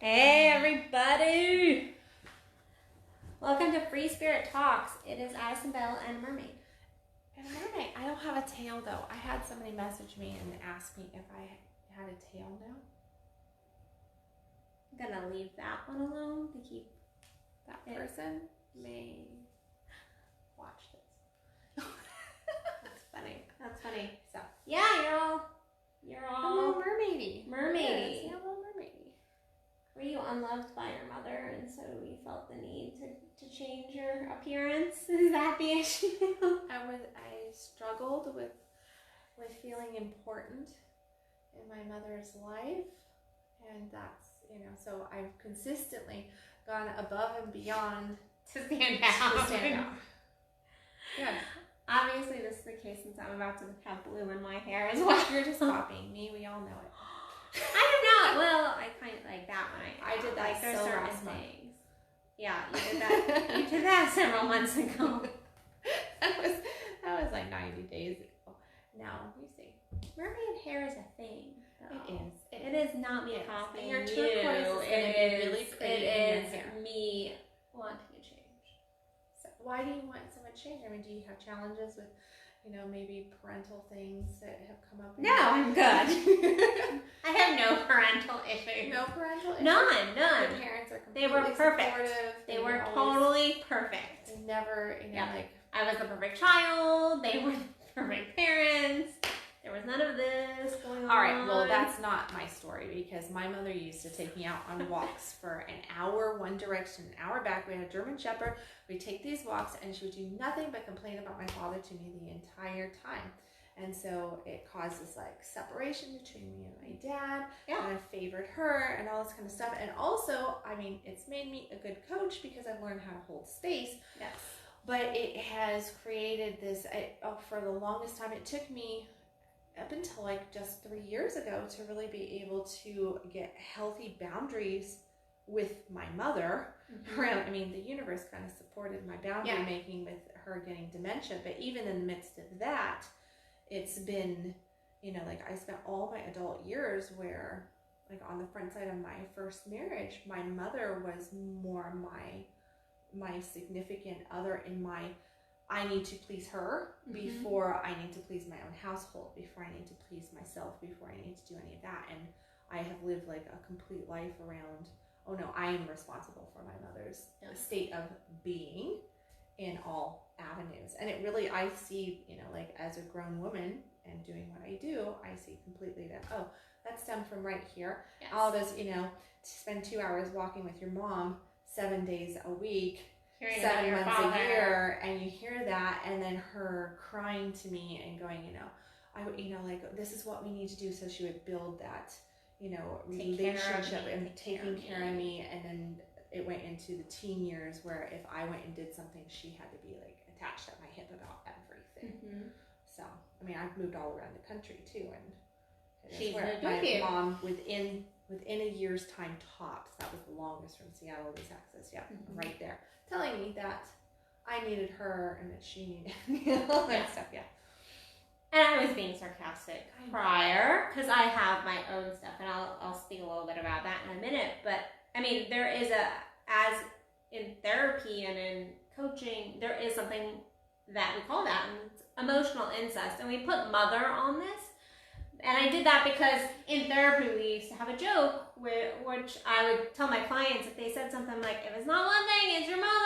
Hey everybody! Welcome to Free Spirit Talks. It is Addison Bell and a mermaid. And a mermaid. I don't have a tail though. I had somebody message me and ask me if I had a tail now. I'm gonna leave that one alone to keep That person may watch this. That's funny. That's funny. So yeah, you're all a little mermaidy. Mermaidy. Yeah, a little mermaidy. Were you unloved by your mother, and so you felt the need to change your appearance? Is that the issue? I struggled with feeling important in my mother's life, and that's, so I've consistently gone above and beyond to stand out. Yeah. Obviously, this is the case since I'm about to have blue in my hair as well. You're just copying me. We all know it. I don't know. Well, I kind of like that one. I did that there's so certain last month. things. Yeah, you did that. You did that several months ago. that was like 90 days ago. Now you see, mermaid hair is a thing. Though. It is not me copying your you. turquoise is going to be really pretty. It is me wanting a change. So why do you want so much change? I mean, do you have challenges with, maybe parental things that have come up? No, I'm good. I have no parental issues. No parental issues? None. Your parents are completely They were perfect. Supportive. They were totally perfect. Never, I was the perfect child. They were the perfect parents. There was none of this going on. All right, well, that's not my story, because my mother used to take me out on walks for an hour one direction, an hour back. We had a German Shepherd. We'd take these walks, and she would do nothing but complain about my father to me the entire time. And so it caused this separation between me and my dad. Yeah. And I favored her and all this kind of stuff. And also, it's made me a good coach because I've learned how to hold space. Yes. But it has created this, for the longest time, it took me up until just 3 years ago to really be able to get healthy boundaries with my mother. Around, the universe kind of supported my boundary making with her getting dementia, but even in the midst of that, it's been, I spent all my adult years where, on the front side of my first marriage, my mother was more my significant other in my, I need to please her before I need to please my own household, before I need to please myself, before I need to do any of that. And I have lived a complete life around, oh no, I am responsible for my mother's state of being in all avenues. And it really, I see, as a grown woman and doing what I do, I see completely that, oh, that stemmed from right here. Yes. All this, to spend 2 hours walking with your mom 7 days a week, 7 months a year, and you hear that, and then her crying to me and going, this is what we need to do. So she would build that, relationship and taking care of me. And then it went into the teen years where if I went and did something, she had to be attached at my hip about everything. So, I've moved all around the country too, and she's my mom within a year's time tops. That was the longest from Seattle to Texas. Yeah, right there, telling me that I needed her and that she needed all that stuff. Yeah. And I was being sarcastic prior because I have my own stuff, and I'll speak a little bit about that in a minute. But there is as in therapy and in coaching, there is something that we call that emotional incest, and we put mother on this. And I did that because in therapy we used to have a joke which I would tell my clients if they said something like, if it's not one thing, it's your mother.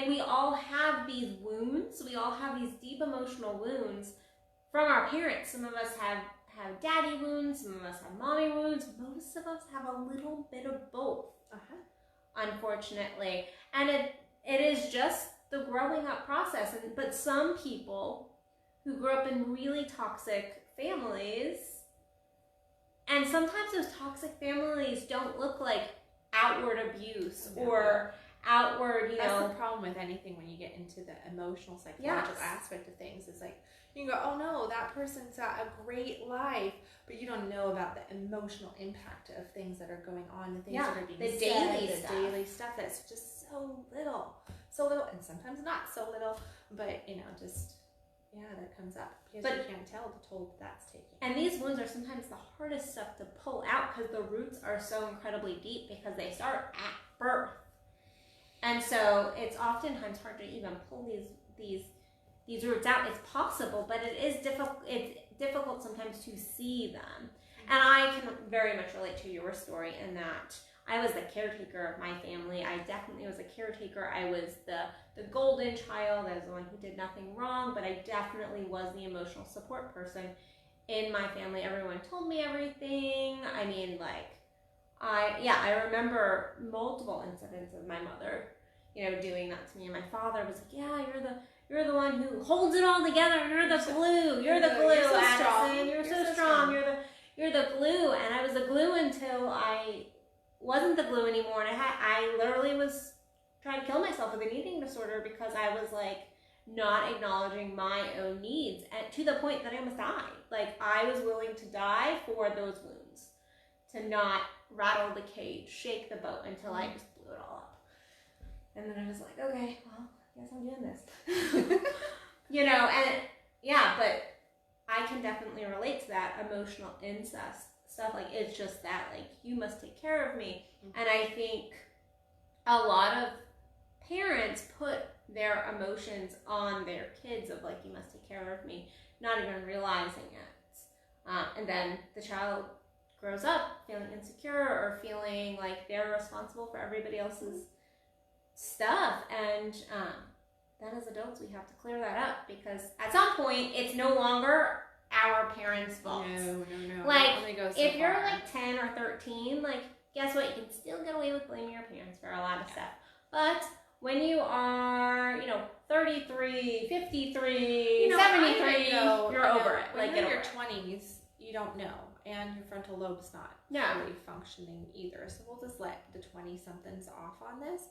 We all have these wounds. We all have these deep emotional wounds from our parents. Some of us have daddy wounds. Some of us have mommy wounds. Most of us have a little bit of both, unfortunately. And it is just the growing up process. But some people who grew up in really toxic families, and sometimes those toxic families don't look like outward abuse or outward, That's the problem with anything when you get into the emotional, psychological aspect of things. It's you can go, oh no, that person's got a great life, but you don't know about the emotional impact of things that are going on, the things that are being said, daily stuff that's just so little, and sometimes not so little, but just that comes up because But, you can't tell the toll that's taking. And these wounds are sometimes the hardest stuff to pull out because the roots are so incredibly deep because they start at birth. And so it's oftentimes hard to even pull these roots out. It's possible, but it is difficult. It's difficult sometimes to see them. And I can very much relate to your story in that I was the caretaker of my family. I definitely was a caretaker. I was the golden child. I was the one who did nothing wrong, but I definitely was the emotional support person in my family. Everyone told me everything. I mean, I remember multiple incidents of my mother, doing that to me. And my father was like, yeah, you're the one who holds it all together. You're the glue. You're the glue, so Addison. strong. You're so strong. You're the glue. And I was the glue until I wasn't the glue anymore. And I literally was trying to kill myself with an eating disorder because I was not acknowledging my own needs, and to the point that I almost died. I was willing to die for those wounds, to not rattle the cage, shake the boat until I just blew it all up. And then I was like, okay, well, I guess I'm doing this. But I can definitely relate to that emotional incest stuff. It's just that, you must take care of me. And I think a lot of parents put their emotions on their kids of you must take care of me, not even realizing it. And then the child grows up feeling insecure or feeling like they're responsible for everybody else's stuff. And then as adults, we have to clear that up because at some point, it's no longer our parents' fault. No. If you're 10 or 13, guess what? You can still get away with blaming your parents for a lot of stuff. But when you are, 33, 53, 73, you're over it. When you're in your 20s, you don't know. And your frontal lobe's not fully functioning either. So we'll just let the 20-somethings off on this.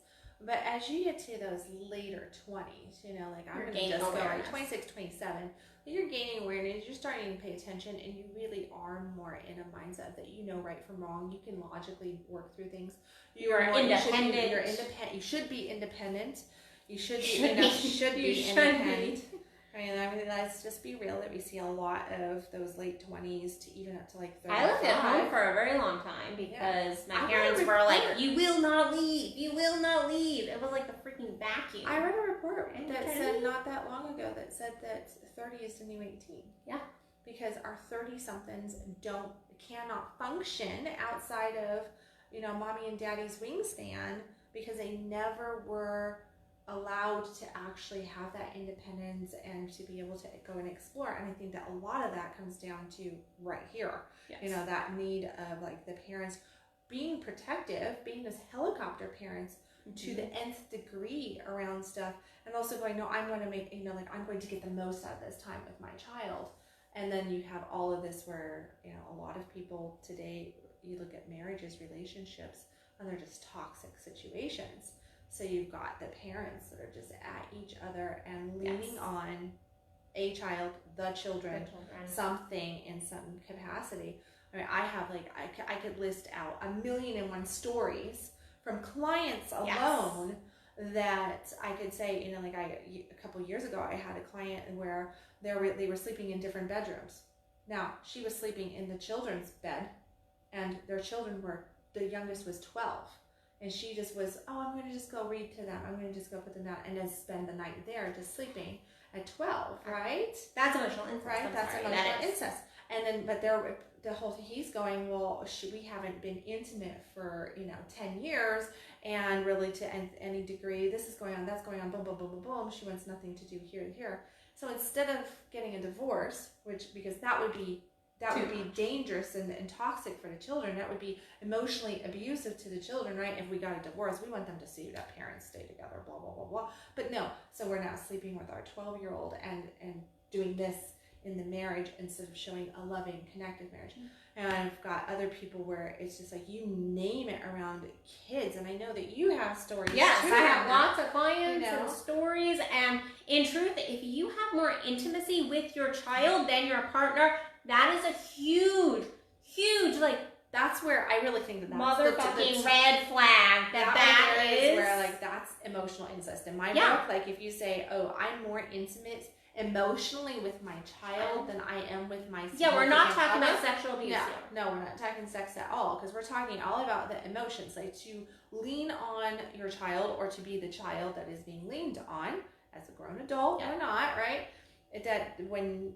But as you get to those later 20s, I'm going to just go 26, 27, you're gaining awareness, you're starting to pay attention, and you really are more in a mindset that you know right from wrong. You can logically work through things. You're independent. You're independent. You should be independent. You should be independent. I mean, let's just be real that we see a lot of those late 20s to even up to 35. I lived at home for a very long time because my parents were like, you will not leave. You will not leave. It was like the freaking vacuum. I read a report that said not that long ago that said that 30 is the new 18. Yeah. Because our 30-somethings cannot function outside of, mommy and daddy's wingspan because they never were allowed to actually have that independence and to be able to go and explore. And I think that a lot of that comes down to right here. Yes. That need of the parents being protective, being those helicopter parents to the nth degree around stuff, and also going, no, I'm going to make, I'm going to get the most out of this time with my child. And then you have all of this where, a lot of people today, you look at marriages, relationships, and they're just toxic situations. So you've got the parents that are just at each other and leaning on a child, the children, something in some capacity. I mean, I have I could list out 1,000,001 stories from clients alone that I could say, a couple years ago, I had a client where they were sleeping in different bedrooms. Now, she was sleeping in the children's bed, and their children the youngest was 12. And she just was, I'm going to just go read to them. I'm going to just go put them down and then spend the night there just sleeping at 12, right? That's emotional incest. Right? That's emotional incest. And then, but the whole thing, he's going, well, we haven't been intimate for, 10 years and really to any degree. This is going on, that's going on, boom, boom, boom, boom, boom. She wants nothing to do here to here. So instead of getting a divorce, because that would be dangerous and toxic for the children. That would be emotionally abusive to the children, right? If we got a divorce, we want them to see that parents stay together, blah, blah, blah, blah. But no, so we're now sleeping with our 12-year-old and doing this in the marriage instead of showing a loving, connected marriage. And I've got other people where it's just you name it around kids. And I know that you have stories. Yes, too, I have lots of clients and stories. And in truth, if you have more intimacy with your child than your partner, that is a huge, that's where I really think that's motherfucking red flag. That is where that's emotional incest. In my book, if you say, I'm more intimate emotionally with my child than I am with my Yeah, we're not significant talking other. about sexual abuse here. No, we're not talking sex at all, because we're talking all about the emotions, like to lean on your child or to be the child that is being leaned on as a grown adult or not, right? That when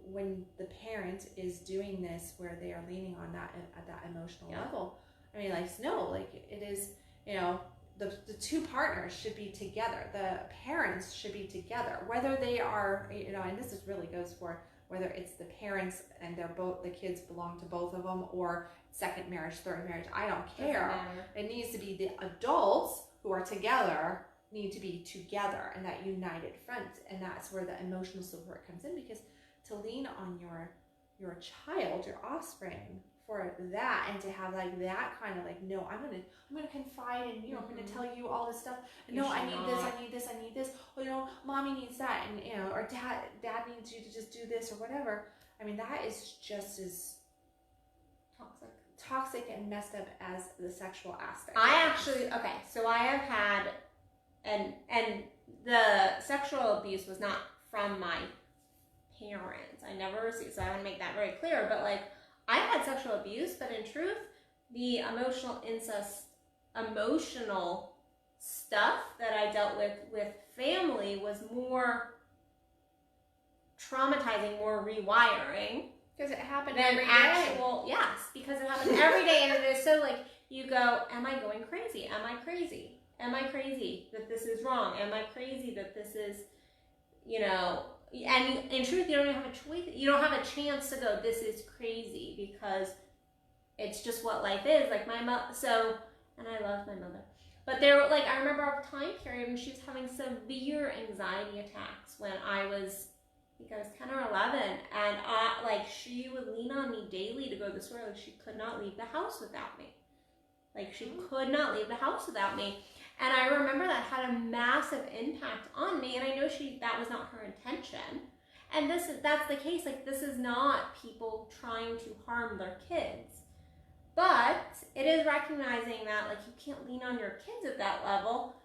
the parent is doing this where they are leaning on that at that emotional level, I mean, like, no, like it is, you know, the two partners should be together. The parents should be together, whether they are, you know, and this is really goes for whether it's the parents and they're both, the kids belong to both of them, or second marriage, third marriage. I don't care. It needs to be the adults who are together need to be together and that united front, and that's where the emotional support comes in, because to lean on your child, your offspring, for that, and to have like that kind of like, no, I'm gonna confide in you. I'm gonna tell you all this stuff. No, I need this. Well, you know, mommy needs that, and you know, or dad needs you to just do this or whatever. I mean, that is just as toxic and messed up as the sexual aspect. So I have had, and the sexual abuse was not from my parents. I never received, so I want to make that very clear. But like, I've had sexual abuse, but in truth, the emotional incest, emotional stuff that I dealt with family was more traumatizing, more rewiring. Because it happened every day. Yes, because it happened every day, and it is so like, you go, am I going crazy? Am I crazy? Am I crazy that this is wrong? Am I crazy that this is, you know, and in truth, you don't even have a choice. You don't have a chance to go, this is crazy, because it's just what life is. Like my mother, and I love my mother, but there, like, I remember a time period when she was having severe anxiety attacks when I was 10 or 11, and like, she would lean on me daily to go to the store. Like, she could not leave the house without me. Like, she could not leave the house without me. And I remember that had a massive impact on me, and I know that was not her intention. And that's the case. Like, this is not people trying to harm their kids. But it is recognizing that, like, you can't lean on your kids at that level.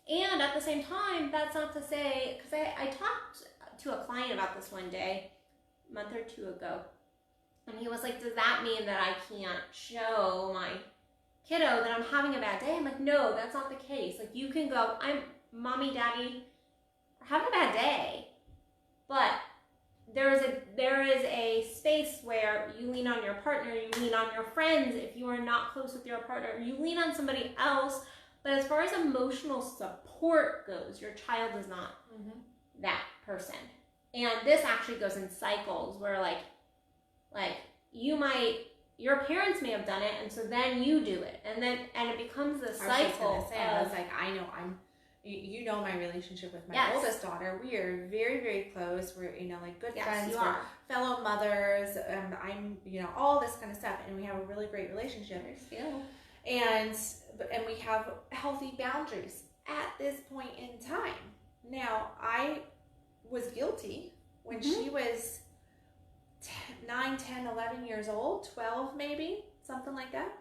And at the same time, that's not to say, because I talked to a client about this one day, a month or two ago, and he was like, does that mean that I can't show my kiddo that I'm having a bad day? I'm like, no, that's not the case. Like, you can go, mommy, daddy are having a bad day, but there is a space where you lean on your partner, you lean on your friends. If you are not close with your partner, you lean on somebody else. But as far as emotional support goes, your child is not that person. And this actually goes in cycles where like your parents may have done it, and so then you do it, and it becomes a cycle. I was just gonna say, I was like, I know you know my relationship with my oldest daughter. We are very, very close. We're, you know, like good friends. We're fellow mothers. I'm, you know, all this kind of stuff, and we have a really great relationship. And we have healthy boundaries at this point in time. Now, I was guilty when she was 9, 10, 11 years old, 12 maybe, something like that.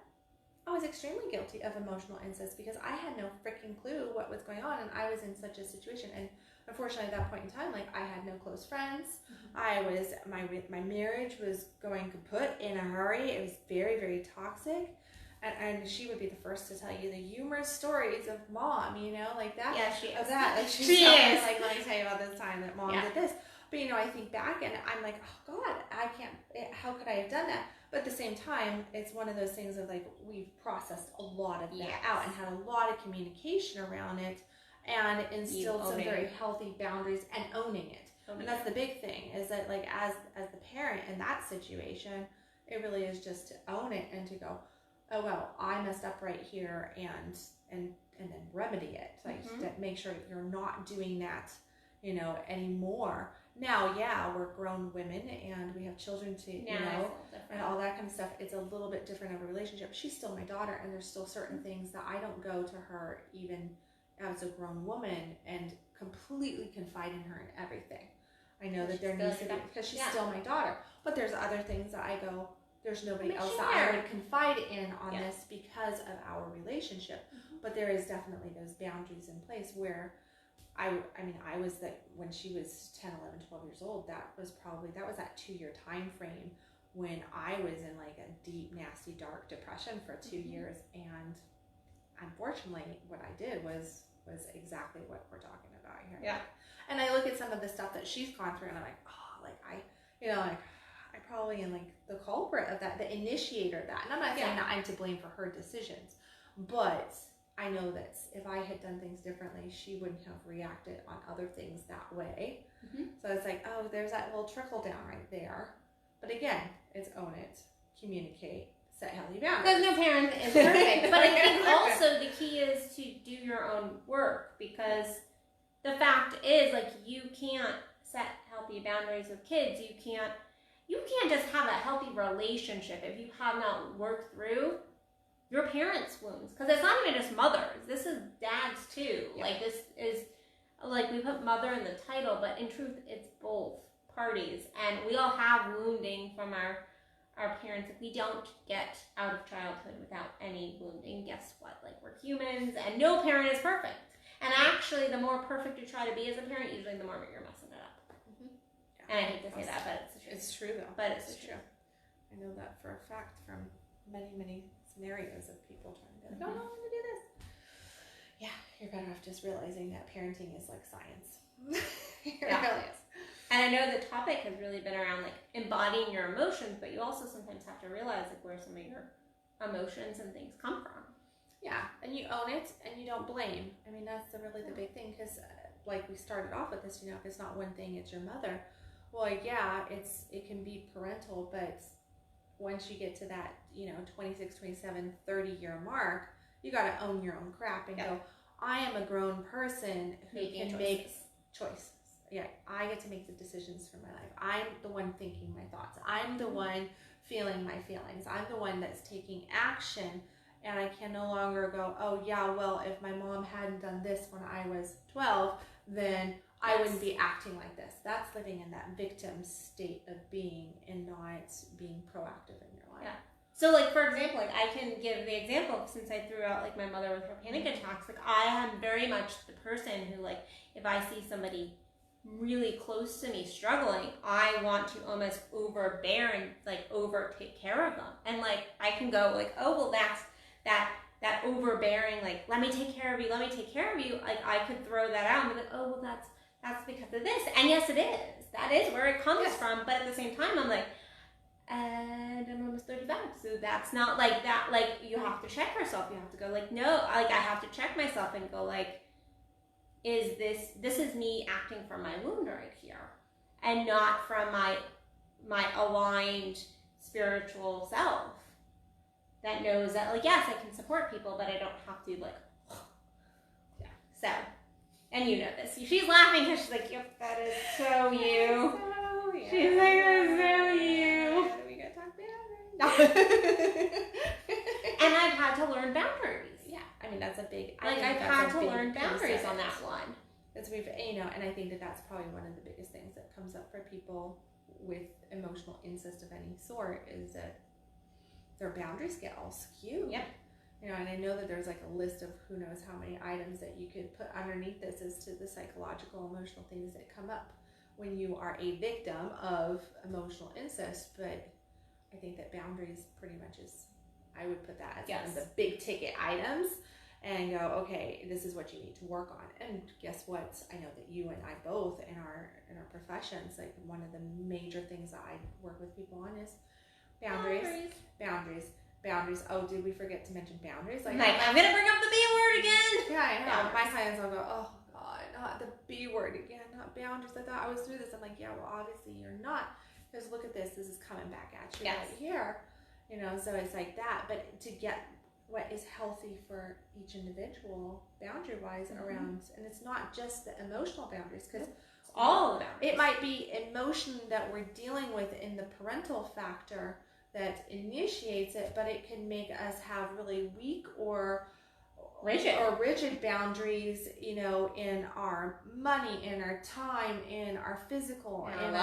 I was extremely guilty of emotional incest because I had no freaking clue what was going on, and I was in such a situation. And unfortunately, at that point in time, like, I had no close friends. I was, my marriage was going kaput in a hurry. It was very, very toxic. And she would be the first to tell you the humorous stories of mom, you know, like that. Yeah, she is. Of that. Like, she is. Like, let me tell you about this time that mom did this. But, you know, I think back and I'm like, oh, God, I can't, how could I have done that? But at the same time, it's one of those things of, like, we've processed a lot of that out and had a lot of communication around it and instilled some very healthy boundaries and owning it. And that's the big thing, is that, like, as the parent in that situation, it really is just to own it and to go, oh, well, I messed up right here, and then remedy it. Like, to make sure you're not doing that, you know, anymore. Now, we're grown women and we have children to, you know, and all that kind of stuff. It's a little bit different of a relationship. She's still my daughter, and there's still certain things that I don't go to her even as a grown woman and completely confide in her in everything. I know that there needs to be, because she's still my daughter. But there's other things that I go, there's nobody else that I would confide in on this because of our relationship. But there is definitely those boundaries in place where I mean, I was when she was 10, 11, 12 years old, that was that 2-year time frame when I was in like a deep, nasty, dark depression for 2 years. And unfortunately, what I did was exactly what we're talking about here. Yeah. And I look at some of the stuff that she's gone through, and I'm like, oh, like I probably am like the culprit of that, the initiator of that. And I'm not saying that I'm to blame for her decisions, but I know that if I had done things differently, she wouldn't have reacted on other things that way. So it's like, oh, there's that little trickle down right there. But again, it's own it, communicate, set healthy boundaries. Because no parent is perfect. But I think also the key is to do your own work, because the fact is, like, you can't set healthy boundaries with kids. You can't just have a healthy relationship if you have not worked through your parents' wounds. Because it's not even just mothers. This is dads too. Yeah. Like, this is, like, we put mother in the title, but in truth, it's both parties. And we all have wounding from our parents. If we don't get out of childhood without any wounding, guess what? Like, we're humans, and no parent is perfect. And actually, the more perfect you try to be as a parent, usually the more you're messing it up. Yeah. And I hate to say that, but it's true. It's true, though. But it's true. I know that for a fact from many, many scenarios of people trying to be like, oh, no, I'm going to do this. Yeah, you're better off just realizing that parenting is like science. It really is. And I know the topic has really been around, like, embodying your emotions, but you also sometimes have to realize, like, where some of your emotions and things come from. Yeah, and you own it, and you don't blame. I mean, that's really the big thing, because like we started off with this, if it's not one thing, it's your mother. Well, yeah, it can be parental, but once you get to that, 26, 27, 30-year mark, you got to own your own crap and go, I am a grown person who can make choices. Yeah, I get to make the decisions for my life. I'm the one thinking my thoughts. I'm the one feeling my feelings. I'm the one that's taking action. And I can no longer go, oh, yeah, well, if my mom hadn't done this when I was 12, then I wouldn't be acting like this. That's living in that victim state of being and not being proactive in your life. Yeah. So, like, for example, like, I can give the example, since I threw out, like, my mother with her panic attacks, like, I am very much the person who, like, if I see somebody really close to me struggling, I want to almost overbear and, like, over take care of them. And, like, I can go, like, oh, well, that's that overbearing, like, let me take care of you, like, I could throw that out and be like, oh, well, that's because of this. And yes, it is. That is where it comes from. But at the same time, I'm like, and I'm almost 35, so that's not like that. Like, you have to check yourself. You have to go, like, no, like, I have to check myself and go, like, is this is me acting from my wound right here, and not from my aligned spiritual self that knows that, like, yes, I can support people, but I don't have to, like, yeah. So, and you know this. She's laughing because she's like, yep, that is so you. So, yeah. She's like, that's so you. We gotta talk boundaries. And I've had to learn boundaries. Yeah, I mean, that's a big. Like, I've had to learn boundaries on that one. As we've, and I think that's probably one of the biggest things that comes up for people with emotional incest of any sort is that their boundaries get all skewed. Yep. And I know that there's like a list of who knows how many items that you could put underneath this as to the psychological, emotional things that come up when you are a victim of emotional incest. But I think that boundaries pretty much is, I would put that as one of the big ticket items and go, okay, this is what you need to work on. And guess what? I know that you and I both in our professions, like, one of the major things that I work with people on is Boundaries. Oh, did we forget to mention boundaries? Like, I'm gonna bring up the B word again. Yeah, I know. My clients will go, oh God, not the B word again, not boundaries. I thought I was through this. I'm like, yeah, well, obviously you're not, because look at this. This is coming back at you right here. So it's like that. But to get what is healthy for each individual, boundary-wise, around, and it's not just the emotional boundaries, because all of it might be emotion that we're dealing with in the parental factor that initiates it, but it can make us have really weak or rigid boundaries, in our money, in our time, in our physical, in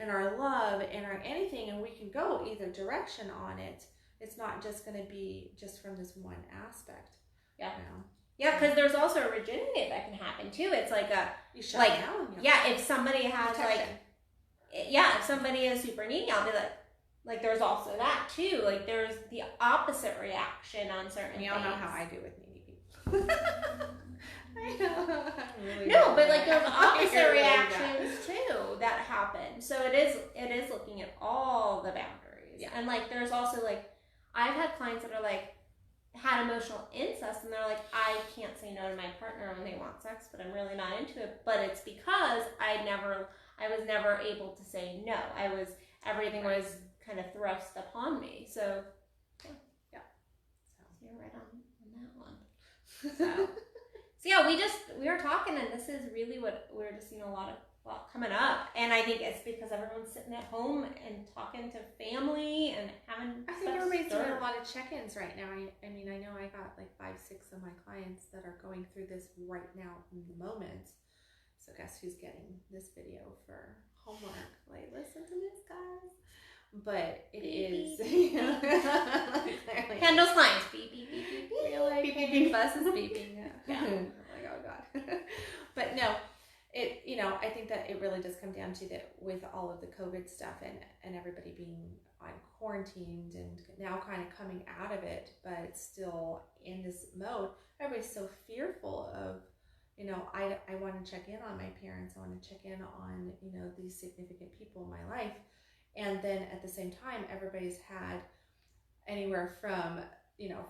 our love, in our anything, and we can go either direction on it. It's not just going to be just from this one aspect. Yeah. Yeah, because there's also a rigidity that can happen too. It's like you shut like down. yeah, if somebody has Protection. if somebody is super needy, I'll be like there's also that too. Like there's the opposite reaction on certain We things. all know how I do with needy people. I know. Really No, but like there's opposite really reactions too that happen. So it is looking at all the boundaries. Yeah. And like there's also like I've had clients that are like had emotional incest and they're like, I can't say no to my partner when they want sex, but I'm really not into it. But it's because I was never able to say no. Everything was kind of thrust upon me. So yeah. So you're right on that one. So yeah, we were talking, and this is really what we're just seeing a lot coming up, and I think it's because everyone's sitting at home and talking to family and having. I think everybody's doing a lot of check-ins right now. I mean, I know I got like 5-6 of my clients that are going through this right now in the moment. So guess who's getting this video for homework? Like, listen to this, guys. But it is. Kendall's clients. Beep beep beep beep beep. You're like, beep, beep, beep. Bus is beeping. Yeah. I'm like, oh god. But no, I think that it really does come down to that with all of the COVID stuff and everybody being quarantined and now kind of coming out of it, but still in this mode. Everybody's so fearful of. I want to check in on my parents. I want to check in on these significant people in my life. And then at the same time, everybody's had anywhere from,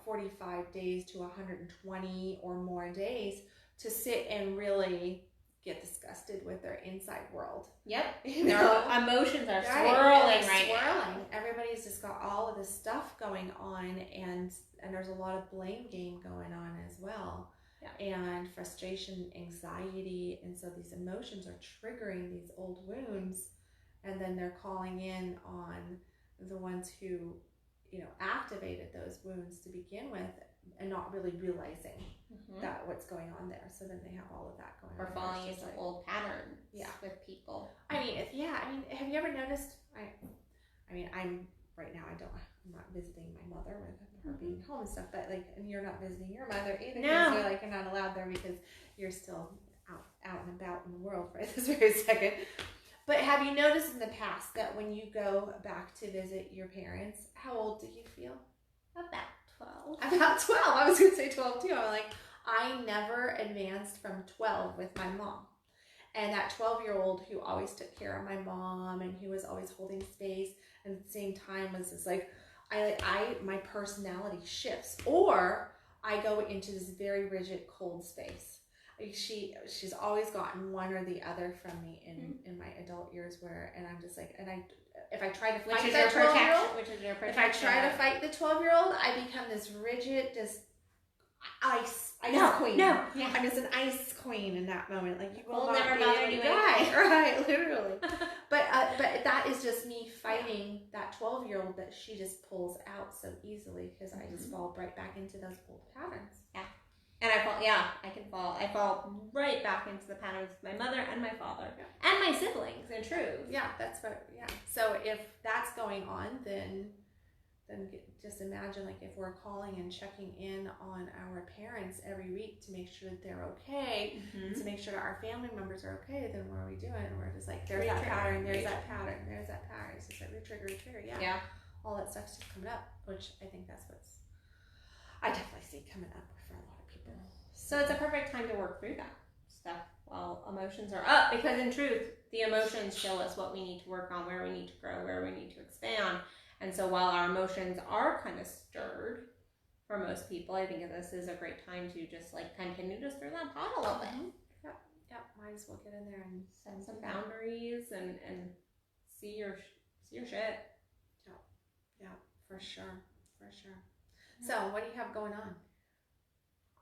45 days to 120 or more days to sit and really get disgusted with their inside world. Yep. Their emotions are swirling right now. Everybody's just got all of this stuff going on, and there's a lot of blame game going on as well. Yeah. And frustration, anxiety. And so these emotions are triggering these old wounds. And then they're calling in on the ones who, activated those wounds to begin with and not really realizing that what's going on there. So then they have all of that going on. Or falling into old patterns with people. I mean, have you ever noticed, I'm right now, I'm not visiting my mother with her being home and stuff, but and you're not visiting your mother either. No. So you're not allowed there because you're still out and about in the world right this very second. But have you noticed in the past that when you go back to visit your parents, how old do you feel? About 12. About 12. I was going to say 12 too. I'm like, I never advanced from 12 with my mom. And that 12-year-old who always took care of my mom and who was always holding space and at the same time was just like, my personality shifts. Or I go into this very rigid, cold space. She's always gotten one or the other from me in my adult years and I'm just like, if I try to fight that 12-year-old, if I try to fight the 12-year-old, I become this rigid, just ice queen. No, yeah. I'm just an ice queen in that moment. Like you will never not bother be you. Right, literally. But that is just me fighting that 12-year-old that she just pulls out so easily because I just fall right back into those old patterns. Yeah. And I fall right back into the patterns of my mother and my father and my siblings, in truth. Yeah, that's what, So if that's going on, then just imagine if we're calling and checking in on our parents every week to make sure that they're okay, to make sure our family members are okay, then what are we doing? We're just like, there's that pattern, there's that pattern, there's that pattern. It's just like re-trigger, yeah. All that stuff's just coming up, which I think that's I definitely see coming up for a lot of people. So it's a perfect time to work through that stuff while emotions are up, because in truth, the emotions show us what we need to work on, where we need to grow, where we need to expand. And so while our emotions are kind of stirred for most people, I think this is a great time to just continue to stir that pot a little bit. Yep. Might as well get in there and set some boundaries and see your shit. Yeah, for sure. So what do you have going on?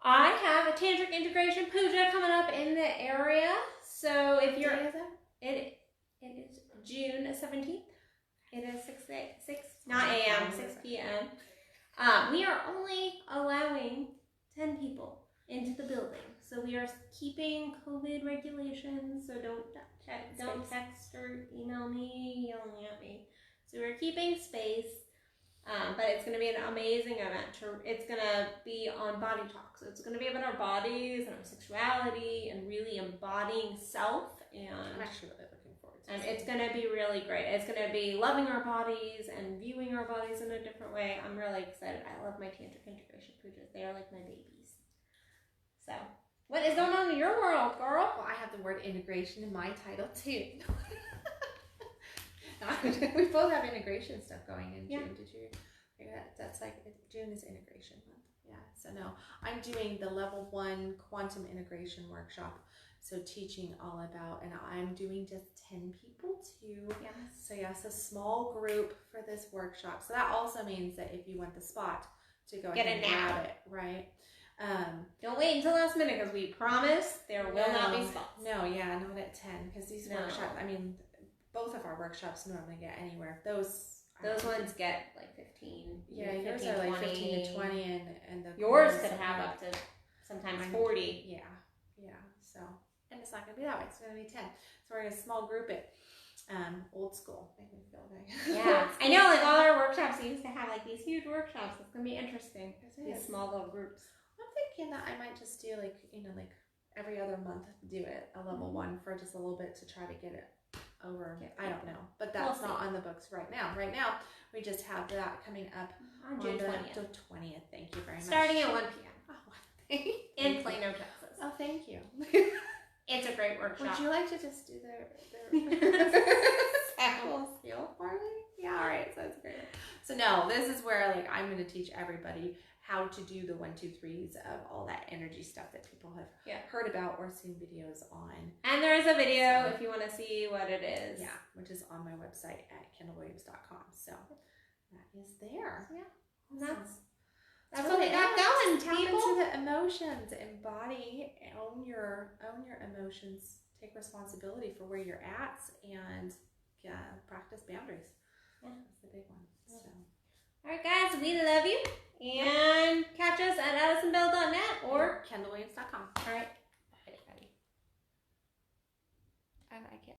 I have a Tantric Integration Pooja coming up in the area. So if you're... What day is it is June 17th. It is not a.m., 6 p.m. We are only allowing 10 people into the building. So we are keeping COVID regulations. So don't text or email me yelling at me. So we're keeping space. But it's going to be an amazing event. It's going to be on body talk. So it's going to be about our bodies and our sexuality and really embodying self. And I'm actually really looking forward to it. And it's going to be really great. It's going to be loving our bodies and viewing our bodies in a different way. I'm really excited. I love my Tantric integration Poojas. They are like my babies. So, what is going on in your world, girl? Well, I have the word integration in my title too. We both have integration stuff going in June. Did you? That's like June is integration month. Yeah. So no, I'm doing the level 1 quantum integration workshop. So teaching all about, and I'm doing just 10 people too. Yes. So yes, a small group for this workshop. So that also means that if you want the spot to go Get ahead and it now. grab it, right? Don't wait until last minute because we promise there will not be spots. No, yeah, not at 10 because these workshops, I mean, both of our workshops normally get anywhere. Those ones get like 15. Yeah, yours are like 15 to 20 and the yours could have up to sometimes 40. Yeah. So, and it's not going to be that way. It's going to be 10. So we're going to small group it. Old school. Make me feel very Yeah. I know, like all our workshops used to have like these huge workshops. It's going to be interesting. These small little groups. I'm thinking that I might just do like every other month do it a level 1 for just a little bit to try to get it over. I don't know, but that's not on the books right now. Right now, we just have that coming up on June 20th. The 20th. Thank you very much. Starting at 1 p.m. Oh, thank you. In Plano, Texas. Oh, thank you. It's a great workshop. Would you like to just do their skill for me? Yeah, all right. So it's great. So no, this is where like I'm going to teach everybody how to do the 1, 2, 3s of all that energy stuff that people have heard about or seen videos on. And there is a video if you want to see what it is. Yeah, which is on my website at kendallwilliams.com. So that is there. Yeah. Awesome. That's what we got going. Tap into the emotions, embody, own your emotions, take responsibility for where you're at, and practice boundaries. Yeah, that's the big one. So. All right, guys, we love you, and catch us at addisonbell.net or kendallwilliams.com. All right. And I can't.